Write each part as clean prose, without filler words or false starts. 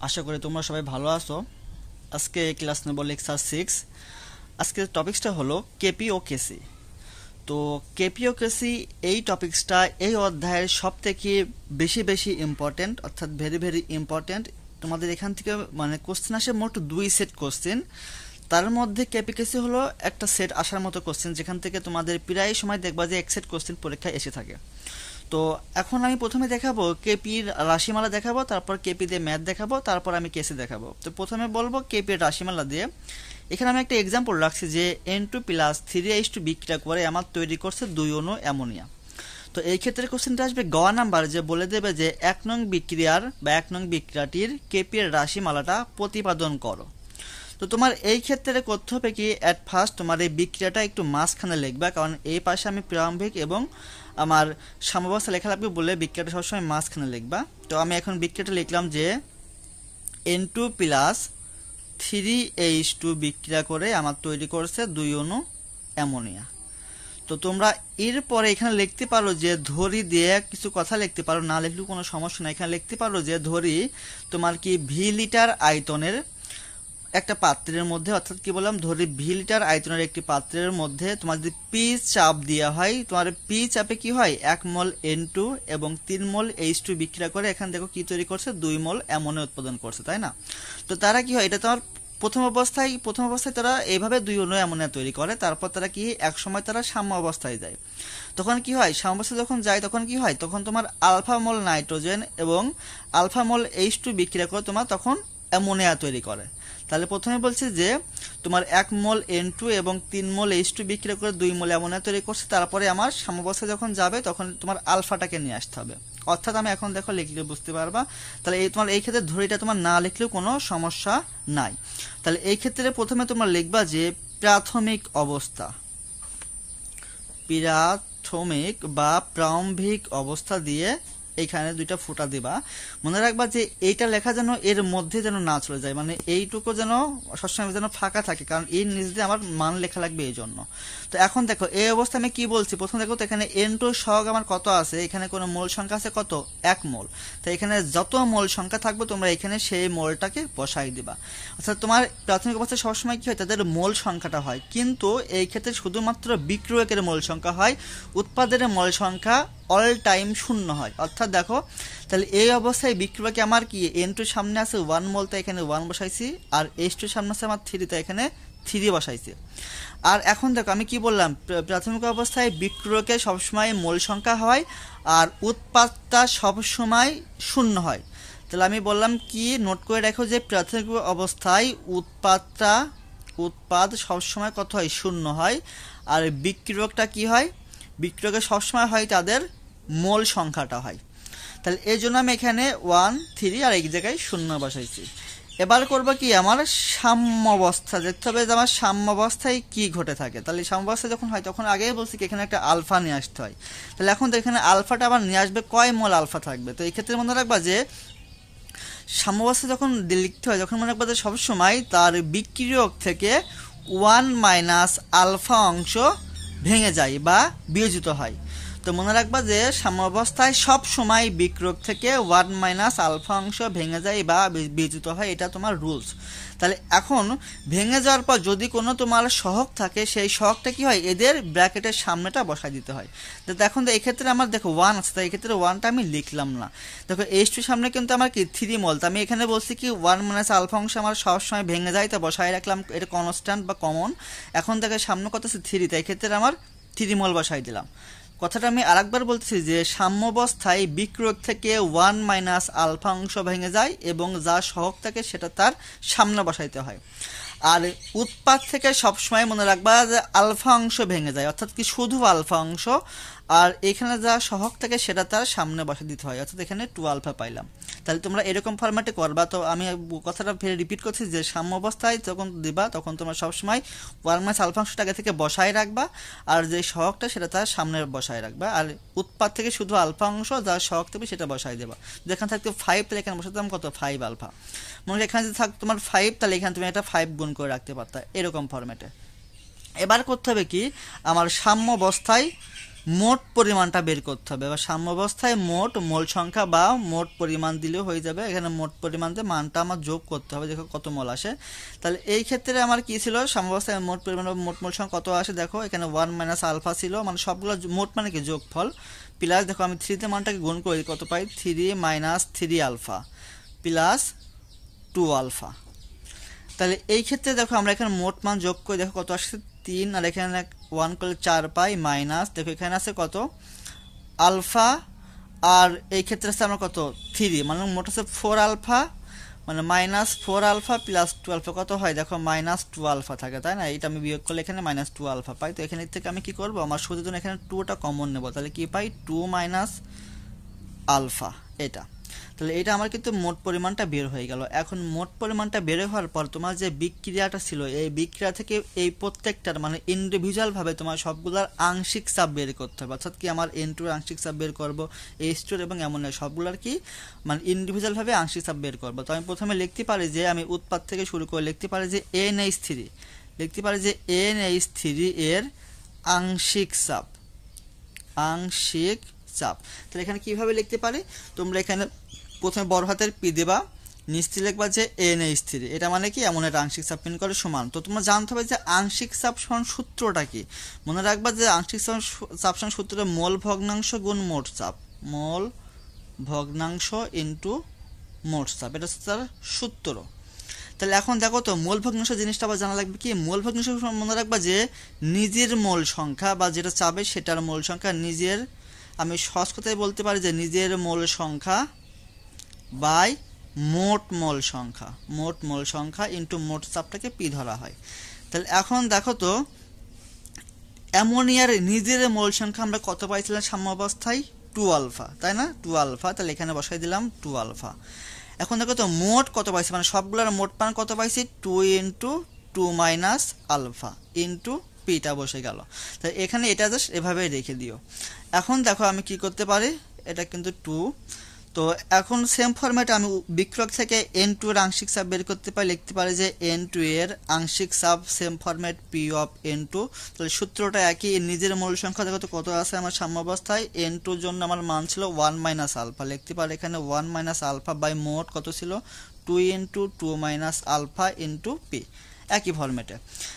আশা করি তোমরা সবাই ভালো আছো। আজকে ক্লাস নেব লেকচার 6। আজকের টপিকসটা হলো কেপি ও কেসি। তো কেপি ও কেসি এই টপিকসটা এই অধ্যায়ের সবথেকে বেশি ইম্পর্টেন্ট, অর্থাৎ ভেরি ভেরি ইম্পর্টেন্ট। তোমাদের এখান থেকে মানে কোশ্চেন আসে মোট 2 সেট কোশ্চেন। তার মধ্যে কেপি কেসি হলো একটা সেট আসার মতো কোশ্চেন, যেখান থেকে তোমাদের প্রায় সময় দেখবা যে এক সেট কোশ্চেন পরীক্ষায় এসে থাকে। তো এখন আমি প্রথমে দেখাবো কেপির রাশিমালা দেখাবো, তারপর কেপি দিয়ে ম্যাথ দেখাবো, তারপর আমি কেসি দেখাবো। তো প্রথমে বলবো কেপির রাশিমালা দিয়ে। এখানে আমি একটা এক্সাম্পল রাখছি যে N2+3H2 বিক্রিয়া করে আমার তৈরি করছে 2 অণু অ্যামোনিয়া। তো এই ক্ষেত্রে কোশ্চেনটা আসবে গ নাম্বার, যে বলে দেবে যে 1 নং বিক্রিয়ার বা 1 নং বিক্রিয়াটির কেপির রাশিমালাটা প্রতিপাদন করো। তো তোমার এই ক্ষেত্রে করতে হবে কি, অ্যাট ফার্স্ট তোমার এই বিক্রিয়াটা একটু মাঝখানে লিখবা, কারণ এই পাশে আমি প্রারম্ভিক এবং আমার সাম্যাবস্থা লেখা লাগবে বলে বিক্রিয়াটা সবসময় মাঝখানে লিখবা। তো আমি এখন বিক্রিয়াটা লিখলাম যে N2+3H2 বিক্রিয়া করে আমার তৈরি করছে 2 অণু অ্যামোনিয়া। তো তোমরা এরপরে এখানে লিখতে পারো যে ধরি দিয়ে কিছু কথা লিখতে পারো, না লিখলেও কোনো সমস্যা নাই। এখানে লিখতে পারো যে ধরি তোমার কি ভি লিটার আয়তনের একটা পাত্রের মধ্যে, অর্থাৎ কি বললাম, ধরি ভি লিটার আয়তনের একটি পাত্রের মধ্যে তোমার যদি পি চাপ দেওয়া হয়, তোমার পি চাপে কি হয় 1 মোল N2 এবং 3 মোল H2 বিক্রিয়া করে এখানে দেখো কি তৈরি করছে, 2 মোল অ্যামোনিয়া উৎপাদন করছে, তাই না? তো তারা কি হয়, এটা তোমার প্রথম অবস্থায় তারা এইভাবে 2 অণু অ্যামোনিয়া তৈরি করে। তারপর তারা কি এক সময় তারা সাম্য অবস্থায় যায়। তখন কি হয়, সাম্য অবস্থায় যখন যায় তখন কি হয়, তখন তোমার আলফা মোল নাইট্রোজেন এবং আলফা মোল H2 বিক্রিয়া করে তোমার তখন অ্যামোনিয়া তৈরি করে। তাহলে প্রথমে বলছে যে তোমার 1 মোল N2 এবং 3 মোল H2 বিক্রিয়া করে 2 মোল অ্যামোনিয়া তৈরি করছে। তারপরে আমার সাম্যাবস্থায় যখন যাবে তখন তোমার আলফাটাকে নিয়ে আসতে হবে। অর্থাৎ আমি এখন দেখো লিখলে বুঝতে পারবা। তাহলে এই তোমার এই ক্ষেত্রে ধরিটা তোমার না লিখলেও কোনো সমস্যা নাই। তাহলে এই ক্ষেত্রে প্রথমে তোমরা লিখবা যে প্রাথমিক অবস্থা, প্রারম্ভিক অবস্থা দিয়ে এইখানে 2টা ফুটা দিবা। মনে রাখবা যে এইটা লেখা যেন এর মধ্যে যেন না চলে যায়, মানে এইটুকু যেন সবসময় যেন ফাঁকা থাকে, কারণ এর নিচ দিয়ে আমার মান লেখা লাগবে এই জন্য। তো এখন দেখো এই অবস্থা আমি কি বলছি, প্রথম দেখো তো এখানে N2 সহগ আমার কত আছে, এখানে কোনো মোল সংখ্যা আছে কত, 1 মোল। তো এখানে যত মোল সংখ্যা থাকবে তোমরা এখানে সেই মোলটাকে বসাই দিবা। অর্থাৎ তোমার প্রাথমিক অবস্থায় সবসময় কি হয়, তাদের মোল সংখ্যাটা হয়, কিন্তু এই ক্ষেত্রে শুধুমাত্র বিক্রিয়কের মোল সংখ্যা হয়, উৎপাদনের মোল সংখ্যা অল টাইম 0 হয়। অর্থাৎ দেখো তাহলে এই অবস্থায় বিক্রিয়াকে আমার কি N2 সামনে আছে 1 মোল, তাই এখানে 1 বসাইছি, আর H2 সামনে আছে আমার 3, তাই এখানে 3 বসাইছি। আর এখন দেখো আমি কি বললাম, প্রাথমিক অবস্থায় বিক্রিয়কে সবসময় মোল সংখ্যা হয় আর উৎপাদটা সবসময় 0 হয়। তাহলে আমি বললাম কি, নোট করে রাখো যে প্রাথমিক অবস্থায় উৎপাদ সবসময় কত হয়, 0 হয়। আর বিক্রিয়কটা কি হয়, বিক্রিয়কে সবসময় হয় তাদের মোল সংখ্যাটা হয়। তাহলে এই জন্য আমি এখানে 1 3 আর এক জায়গায় 0 বসাইছি। এবার করবো কি, আমার সাম্য অবস্থা দেখতে হবে যে আমার সাম্য অবস্থায় কি ঘটে থাকে। তাহলে সাম্য অবস্থা যখন হয় তখন আগেই বলছি কি এখানে একটা আলফা নিয়ে আসতে হয়। তাহলে এখন তো এখানে আলফাটা আবার নিয়ে আসবে, কয় মোল আলফা থাকবে। তো এই ক্ষেত্রে মনে রাখবা যে সাম্য অবস্থা যখন লিখতে হয় তখন মনে রাখবা যে সবসময় তার বিক্রিয়ক থেকে 1 মাইনাস আলফা অংশ ভেঙে যায় বা বিয়োজিত হয়। তো মনে রাখবা যে সাম্যাবস্থায় সব সময় বিক্রিয়ক থেকে 1 মাইনাস আলফা অংশ ভেঙে যায় বা বিয়োজিত হয়, এটা তোমার রুলস। তাহলে এখন ভেঙে যাওয়ার পর যদি কোনো তোমার সহগ থাকে, সেই সহগটা কি হয়, এদের ব্র্যাকেটের সামনেটা বসায় দিতে হয়। তো এখন এই ক্ষেত্রে আমার দেখো 1 আছে, তাই এই ক্ষেত্রে 1টা আমি লিখলাম না। দেখো H2 সামনে কিন্তু আমার কি 3 মোল, তো আমি এখানে বলছি কি 1 মাইনাস আলফা অংশ আমার সবসময় ভেঙে যায়, তো বসায় রাখলাম, এটা কনস্ট্যান্ট বা কমন। এখন দেখো সামনে কত আছে 3, তাই এই ক্ষেত্রে আমার 3 মোল বসাই দিলাম। কথাটা আমি আরেকবার বলতেছি যে সাম্যাবস্থায় বিক্রিয়ক থেকে 1 মাইনাস আলফা অংশ ভেঙে যায় এবং যা সহগ থাকে সেটা তার সামনে বসাইতে হয়। আর উৎপাদ থেকে সবসময় মনে রাখবা যে আলফা অংশ ভেঙে যায়, অর্থাৎ কি শুধু আলফা অংশ, আর এখানে যা সহগ থাকে সেটা তার সামনে বসে দিতে হয়, অর্থাৎ এখানে 2 আলফা পাইলাম। তাহলে তোমরা এরকম ফরম্যাটে করবা। তো আমি কথাটা ফের রিপিট করছি যে সাম্য অবস্থায় যখন দিবা তখন তোমরা সবসময় 1 মাইনাস আলফা অংশটা আগে থেকে বসায় রাখবা, আর যে সহগটা সেটা তার সামনে বসায় রাখবা। আর উৎপাদ থেকে শুধু আলফা অংশ যা সহগ থাকবে সেটা বসায় দেবা। যেখানে থাকতো 5, তাহলে এখানে বসাতাম কত, 5 আলফা। মানে এখানে যদি থাকতো তোমার 5, তাহলে এখানে তুমি একটা 5 গুণ করে রাখতে পারতা, এরকম ফরম্যাটে। এবার করতে হবে কি, আমার সাম্য অবস্থায় মোট পরিমাণটা বের করতে হবে। এবার সাম্যাবস্থায় মোট মোল সংখ্যা বা মোট পরিমাণ দিলেও হয়ে যাবে। এখানে মোট পরিমাণ দিয়ে মানটা আমার যোগ করতে হবে, দেখো কত মোল আসে। তাহলে এই ক্ষেত্রে আমার কি ছিল, সাম্যাবস্থায় মোট পরিমাণ মোট মোল সংখ্যা কত আসে, দেখো এখানে 1 মাইনাস আলফা ছিল, মানে সবগুলো মোট মানে কি যোগফল, প্লাস দেখো আমি 3 তে মানটাকে গুণ করি কত পাই, 3 মাইনাস 3 আলফা প্লাস 2 আলফা। তাহলে এই ক্ষেত্রে দেখো আমরা এখানে মোট মান যোগ করে দেখো কত আসছে 3, আর এখানে 1 করলে 4 পাই, মাইনাস দেখো এখানে আছে কত আলফা, আর এই ক্ষেত্রে আছে আমরা কত 3, মানে মোট আছে 4 আলফা, মানে মাইনাস 4 আলফা প্লাস 2 আলফা কত হয়, দেখো মাইনাস 2 আলফা থাকে, তাই না? এটা আমি বিয়োগ করলে এখানে মাইনাস 2 আলফা পাই। তো এখানে থেকে আমি কি করব, আমার শুধু জন্য এখানে 2টা কমন নেব, তাহলে কি পাই 2 মাইনাস আলফা এটা। তাহলে এটা আমার কিন্তু মোট পরিমাণটা বের হয়ে গেল। এখন মোট পরিমাণটা বের হওয়ার পর তোমার যে বিক্রিয়াটা ছিল, এই বিক্রিয়া থেকে এই প্রত্যেকটার মানে ইন্ডিভিজুয়াল ভাবে তোমার সবগুলোর আংশিক চাপ বের করতে হবে। অর্থাৎ কি আমার N2 এর আংশিক চাপ বের করব, H2 এবং অ্যামোনিয়া সবগুলোর কি মানে ইন্ডিভিজুয়াল ভাবে আংশিক চাপ বের করব। তো আমি প্রথমে লিখতে পারি যে আমি উৎপাদ থেকে শুরু করে লিখতে পারি যে NH3, লিখতে পারি যে NH3 এর আংশিক চাপ, আংশিক চাপ। তাহলে এখানে কিভাবে লিখতে পারি, তোমরা এখানে প্রথমে বড় হাতের পি দেবা, নিচে লিখবা যে NH3, এটা মানে কি এমন একটা আংশিক চাপ পিন করে সমান। তো তোমরা জানতে হবে যে আংশিক চাপ সমান সূত্রটা কি, মনে রাখবা যে আংশিক চাপ সমান সূত্রটা মোল ভগ্নাংশ গুণ মোট চাপ, মোল ভগ্নাংশ ইনটু মোট চাপ, এটা হচ্ছে তার সূত্র। তাহলে এখন দেখো তো মোল ভগ্নাংশ জিনিসটা আবার জানা লাগবে কি, মোল ভগ্নাংশ মনে রাখবা যে নিজের মোল সংখ্যা বা যেটা চাবে সেটার মোল সংখ্যা, নিজের আমি সহজ কথায় বলতে পারি যে নিজের মোল সংখ্যা বাই মোট মোল সংখ্যা, মোট মোল সংখ্যা ইনটু মোট চাপটাকে পি ধরা হয়। তাহলে এখন দেখো তো অ্যামোনিয়ার নিজের মোল সংখ্যা আমরা কত পাইছিলাম সাম্যাবস্থায় 2 আলফা, তাই না? 2 আলফা, তাহলে এখানে বসাই দিলাম 2 আলফা। এখন দেখো তো মোট কত পাইছি, মানে সবগুলোর মোট মান কত পাইছি 2 ইনটু 2 মাইনাস আলফা ইনটু পিটা বসে গেল। তাই এখানে এটা জাস্ট এভাবে রেখে দিও। এখন দেখো আমি কি করতে পারি, এটা কিন্তু 2, তো এখন সেম ফরম্যাটে আমি বিক্রয়ক থেকে N2 এর আংশিক চাপ বের করতে পারি, লিখতে পারি যে N2 এর আংশিক চাপ same format P of N2। তাহলে সূত্রটা একই, নিজের মূল সংখ্যা দেখো তো কত আছে আমার সাম্যাবস্থায়, N2 এর জন্য আমার মান ছিল 1 মাইনাস আলফা, লিখতে পারি এখানে 1 মাইনাস আলফা বাই মোট কত ছিল 2 into 2 minus alpha into P, একই ফরম্যাটে।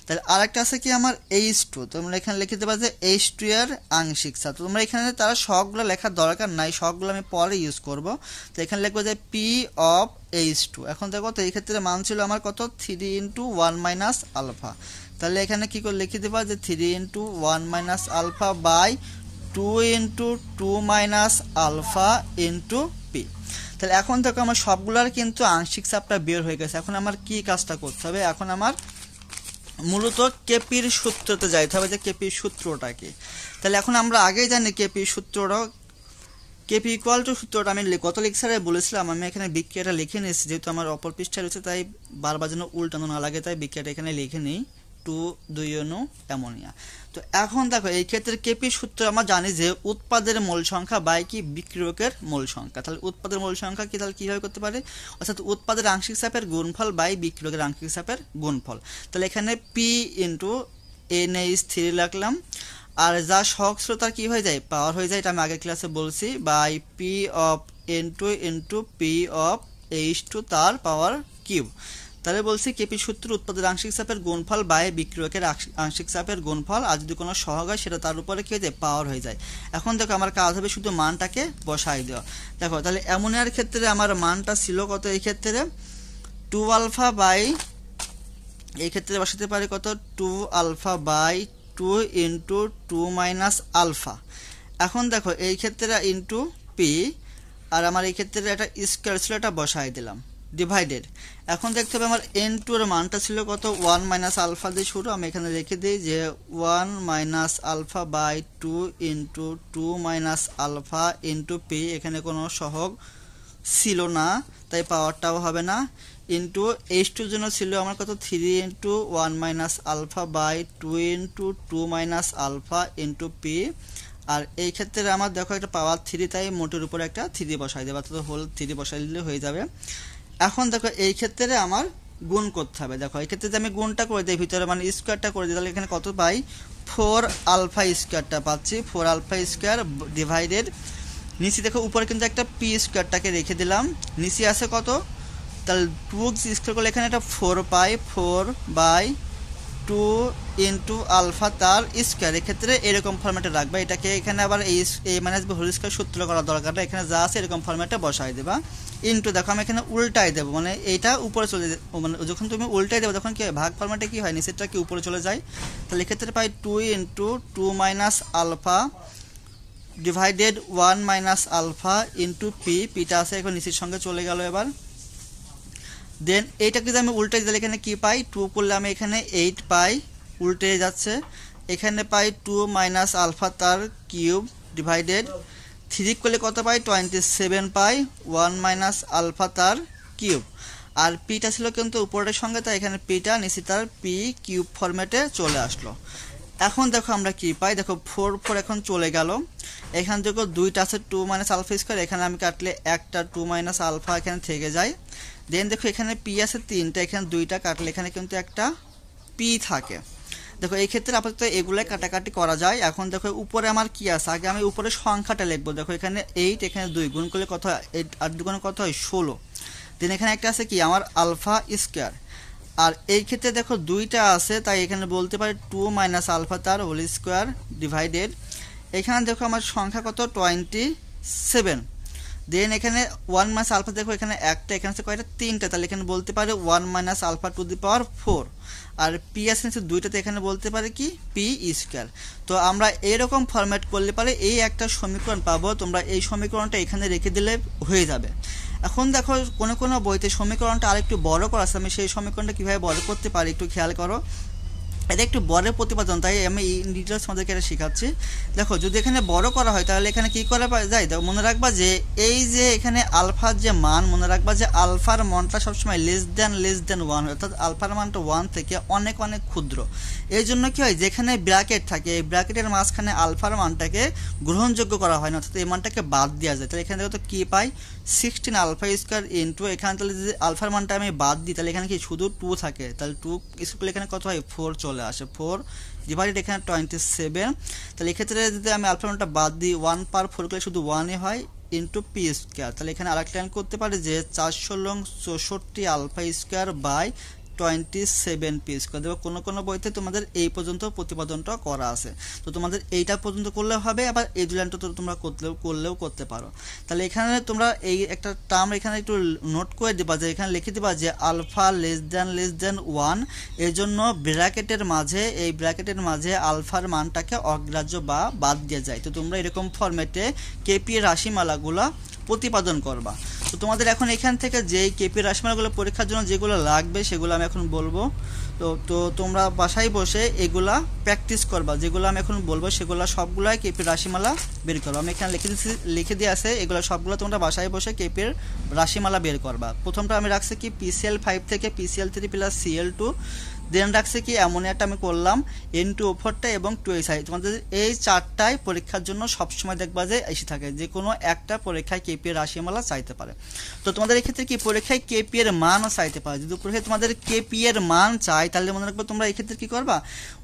তাহলে আরেকটা আছে কি আমার H2, তোমরা এখানে লিখে দেবা যে H2 এর আংশিক চাপ। তোমরা এখানে তারা সবগুলো লেখার দরকার নাই, সবগুলো আমি পরে ইউজ করব। তো এখানে লিখবো যে P অফ H2। এখন দেখো তো এই ক্ষেত্রে মান ছিল আমার কত 3 ইনটু 1 মাইনাস আলফা, তাহলে এখানে কি করে লিখে দেবা যে 3 into 1 minus alpha by 2 into 2 minus alpha into P। তাহলে এখন দেখো আমার সবগুলোর কিন্তু আংশিক চাপটা বের হয়ে গেছে। এখন আমার কি কাজটা করতে হবে, এখন আমার মূলত কেপির সূত্রতে যাইতে হবে যে কেপির সূত্রটা কি। তাহলে এখন আমরা আগেই জানি কেপির সূত্রটা, কেপি ইকুয়াল টু সূত্রটা আমি গত লেকচারে বলেছিলাম, আমি এখানে বিক্রিয়াটা লিখে নিয়েছি, যেহেতু আমার অপর পৃষ্ঠায় রয়েছে তাই বারবার যেন উল্টানো না লাগে, তাই বিক্রিয়াটা এখানে লিখে নিই 2 2 অ্যামোনিয়া। তো এখন দেখো এই ক্ষেত্রে কেপি সূত্র আমরা জানি যে উৎপাদের মোল সংখ্যা বাই কি বিক্রিয়কের মোল সংখ্যা। তাহলে উৎপাদের মোল সংখ্যা কি, তাহলে কিভাবে করতে পারে, অর্থাৎ উৎপাদের আংশিক চাপের গুণফল বাই বিক্রিয়কের আংশিক চাপের গুণফল। তাহলে এখানে P ইনটু NH3 লিখলাম, আর যা সহস্রতা কি হয়ে যায় পাওয়ার হয়ে যায়, এটা আমি আগের ক্লাসে বলছি, by P of N2 into P of H2 তার পাওয়ার কিউব। তাহলে বলছি কেপি সূত্র উৎপাদের আংশিক চাপের গুণফল বাই বিক্রিয়কের আংশিক চাপের গুণফল, আর যদি কোনো সহগ হয় সেটা তার উপরে কি হয়ে যায় পাওয়ার হয়ে যায়। এখন দেখো আমার কাজ হবে শুধু মানটাকে বসাই দেওয়া। দেখো তাহলে অ্যামোনিয়ার ক্ষেত্রে আমার মানটা ছিল কত, এই ক্ষেত্রে 2 আলফা বাই, এই ক্ষেত্রে বসাতে পারি কত 2 alpha by 2 into 2 minus alpha. এখন দেখো এই ক্ষেত্রে ইনটু P, আর আমার এই ক্ষেত্রে একটা স্কয়ার ছিল, এটা বসাই দিলাম ডিভাইডেড। এখন দেখতে হবে আমার N2 এর মানটা ছিল কত 1 মাইনাস আলফা দিয়ে শুরু, আমি এখানে রেখে দিই যে 1 minus alpha by 2 into 2 minus alpha into P, এখানে কোনো সহগ ছিল না তাই পাওয়ারটাও হবে না, ইনটু H2 জন্য ছিল আমার কত 3 into 1 minus alpha by 2 into 2 minus alpha into P। আর এই ক্ষেত্রে আমার দেখো একটা পাওয়ার 3, তাই মোটের উপরে একটা 3 বসাই দেবো, অর্থাৎ হোল 3 বসাই দিলে হয়ে যাবে। এখন দেখো এই ক্ষেত্রে আমার গুণ করতে হবে। দেখো এক্ষেত্রে যদি আমি গুণটা করে দিই ভিতরে মানে স্কোয়ারটা করে দিই, তাহলে এখানে কত পাই 4 আলফা স্কোয়ারটা পাচ্ছি, 4 আলফা স্কোয়ার ডিভাইডেড নিচে দেখো উপরে কিন্তু একটা পি স্কোয়ারটাকে রেখে দিলাম, নিচে আছে কত, তাহলে 2 স্কোয়ার করলে এখানে একটা 4 পাই, 4/2 ইন্টু আলফা তার স্কোয়ার। এক্ষেত্রে এরকম ফরম্যাটে রাখবা, এটাকে এখানে আবার এ মাইনাস বি হোল স্কোয়ার সূত্র করার দরকার নেই, এখানে যা আছে এরকম ফরম্যাটে বসাই দেবা। ইন্টু দেখো আমি এখানে উল্টাই দেবো, মানে এইটা উপরে চলে মানে যখন তুমি উল্টাই দেবো তখন কি হয় ভাগ ফরম্যাটে কি হয় নিচেরটা কি উপরে চলে যায়, তাহলে এক্ষেত্রে পাই 2 into 2 minus alpha divided 1 minus alpha into P, পিটা আছে এখন নিচের সঙ্গে চলে গেল। এবার দেন এইটাকে যদি আমি উল্টে দিলে এখানে কি পাই 2 করলে আমি এখানে 8 পাই, উল্টে যাচ্ছে, এখানে পাই 2 মাইনাস আলফা তার কিউব ডিভাইডেড 3 করলে কত পাই 27 পাই 1 মাইনাস আলফা তার কিউব। আর পিটা ছিল কিন্তু উপরের সঙ্গে, তাই এখানে পিটা নিচে তার পি কিউব ফরম্যাটে চলে আসলো। এখন দেখো আমরা কি পাই, দেখো 4 এখন চলে গেল, এখান থেকে দুইটা আছে 2 মাইনাস আলফা স্কোয়ার, এখানে আমি কাটলে একটা 2 মাইনাস আলফা এখানে থেকে যায়। দেন দেখো এখানে পি আছে 3টা, এখানে 2টা কাটলে এখানে কিন্তু একটা পি থাকে। দেখো এই ক্ষেত্রে আপাতত এগুলাই কাটাকাটি করা যায়। এখন দেখো উপরে আমার কি আছে, আগে আমি উপরে সংখ্যাটা লিখবো। দেখো এখানে 8, এখানে 2 গুণ করলে কত হয় 8 আর 2 গুণ কত হয় 16। দেন এখানে একটা আছে কি আমার আলফা স্কোয়ার, আর এই ক্ষেত্রে দেখো 2টা আছে, তাই এখানে বলতে পারি 2 মাইনাস আলফা তার হোল স্কোয়ার ডিভাইডেড এখানে দেখো আমার সংখ্যা কত 27। দেন এখানে 1 মাইনাস আলফা দেখো এখানে একটা, এখানে আছে কয়টা 3টা, তাহলে এখানে বলতে পারে 1 minus alpha to the power 4। আর পি আছে 2টাতে, এখানে বলতে পারে কি পি স্কোয়ার। তো আমরা এরকম ফরম্যাট করলে পারে এই একটা সমীকরণ পাবো, তোমরা এই সমীকরণটা এখানে রেখে দিলে হয়ে যাবে। এখন দেখো কোনো কোনো বইতে সমীকরণটা আরেকটু বড় করা আছে, আমি সেই সমীকরণটা কীভাবে বড় করতে পারি একটু খেয়াল করো। এটা একটু বড় প্রতিপাদন, তাই আমি ডিটেলস আমাদেরকে এটা শেখাচ্ছি। দেখো যদি এখানে বড় করা হয় তাহলে এখানে কি করা যায়, দেখো মনে রাখবা যে এই যে এখানে আলফার যে মান, মনে রাখবা যে আলফার মানটা সবসময় লেস দেন 1, অর্থাৎ আলফার মানটা 1 থেকে অনেক অনেক ক্ষুদ্র। এই জন্য কি হয় যেখানে ব্র্যাকেট থাকে এই ব্র্যাকেটের মাঝখানে আলফার মানটাকে গ্রহণযোগ্য করা হয় না, অর্থাৎ এই মানটাকে বাদ দেওয়া যায়। তাহলে এখানে দেখো তো কি পাই 16 আলফা স্কোয়ার ইন্টু এখানে, তাহলে যদি আলফার মানটা আমি বাদ দিই তাহলে এখানে কি শুধু 2 থাকে, তাহলে 2 স্কোয়ার এখানে কত হয় 4 চলে আসে, 4 ডিভাইডেড এখানে 27। তাহলে এক্ষেত্রে যদি আমি আলফা মানটা বাদ দিই 1 পার 4 করলে শুধু 1-ই হয় ইন্টু পি স্কোয়ার। তাহলে এখানে আরেকটা লাইন করতে পারি যে 464 alpha square by 27 P square. দেখো কোনো কোনো বইতে তোমাদের এই পর্যন্ত প্রতিপাদনটা করা আছে, তো তোমাদের এইটা পর্যন্ত করলেও হবে, আবার এই দুই লাইনটা তো তোমরা করলেও করতে পারো। তাহলে এখানে তোমরা এই একটা টার্ম এখানে একটু নোট করে দিবা, যে এখানে লিখে দিবা যে আলফা লেস দেন 1, এর জন্য ব্র্যাকেটের মাঝে আলফার মানটাকে অগ্রাহ্য বা বাদ দিয়ে যায়। তো তোমরা এরকম ফরম্যাটে কেপি রাশিমালাগুলো প্রতিপাদন করবা। তো তোমাদের এখন এখান থেকে যেই কেপি রাশিমালাগুলো পরীক্ষার জন্য যেগুলো লাগবে সেগুলো আমি এখন বলবো। তো তোমরা বাসায় বসে এগুলা প্র্যাকটিস করবা, যেগুলো আমি এখন বলবো সেগুলো সবগুলাই কেপির রাশিমালা বের করবা। আমি এখানে লিখে দিয়ে আছে, এগুলো সবগুলো তোমরা বাসায় বসে কেপির রাশিমালা বের করবা। প্রথমটা আমি রাখছি কি PCl5 থেকে PCl3 প্লাস Cl2, দেন রাখছে কি অ্যামোনিয়াটা আমি করলাম N2O4টা এবং 2SI। তোমাদের এই চারটায় পরীক্ষার জন্য সবসময় দেখবা যে এসে থাকে, যে কোনো একটা পরীক্ষায় কেপি এর রাশিমালা চাইতে পারে। তো তোমাদের এই ক্ষেত্রে কি পরীক্ষায় কেপি এর মানও চাইতে পারে, যদি পরীক্ষায় তোমাদের কেপি এর মান চাই তাহলে মনে রাখবে তোমরা এই ক্ষেত্রে কি করবা,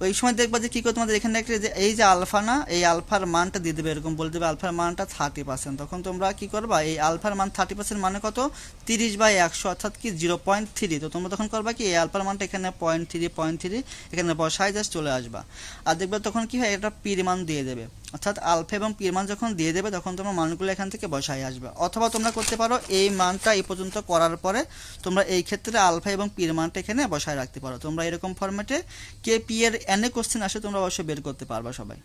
ওই সময় দেখবা যে কি করে তোমাদের এখানে একটা যে এই যে আলফা না, এই আলফার মানটা দিয়ে দেবে, এরকম বলে দেবে আলফার মানটা 30%। তখন তোমরা কি করবা এই আলফার মান 30% মানে কত 30/100 অর্থাৎ কি 0.3। তো তোমরা তখন করবা কি এই আলফার মানটা এখানে 0.3 এখানে বসায় জাস্ট চলে আসবা, আর দেখবে তখন কি হয় এটা পির মান দিয়ে দেবে, অর্থাৎ আলফা এবং পির মান যখন দিয়ে দেবে তখন তোমরা মানগুলো এখান থেকে বসায় আসবে। অথবা তোমরা করতে পারো এই মানটা এই পর্যন্ত করার পরে তোমরা এই ক্ষেত্রে আলফা এবং পির মানটা এখানে বসায় রাখতে পারো। তোমরা এরকম ফরম্যাটে কেপি এর এনে কোশ্চেন আসে তোমরা অবশ্যই বের করতে পারবা সবাই।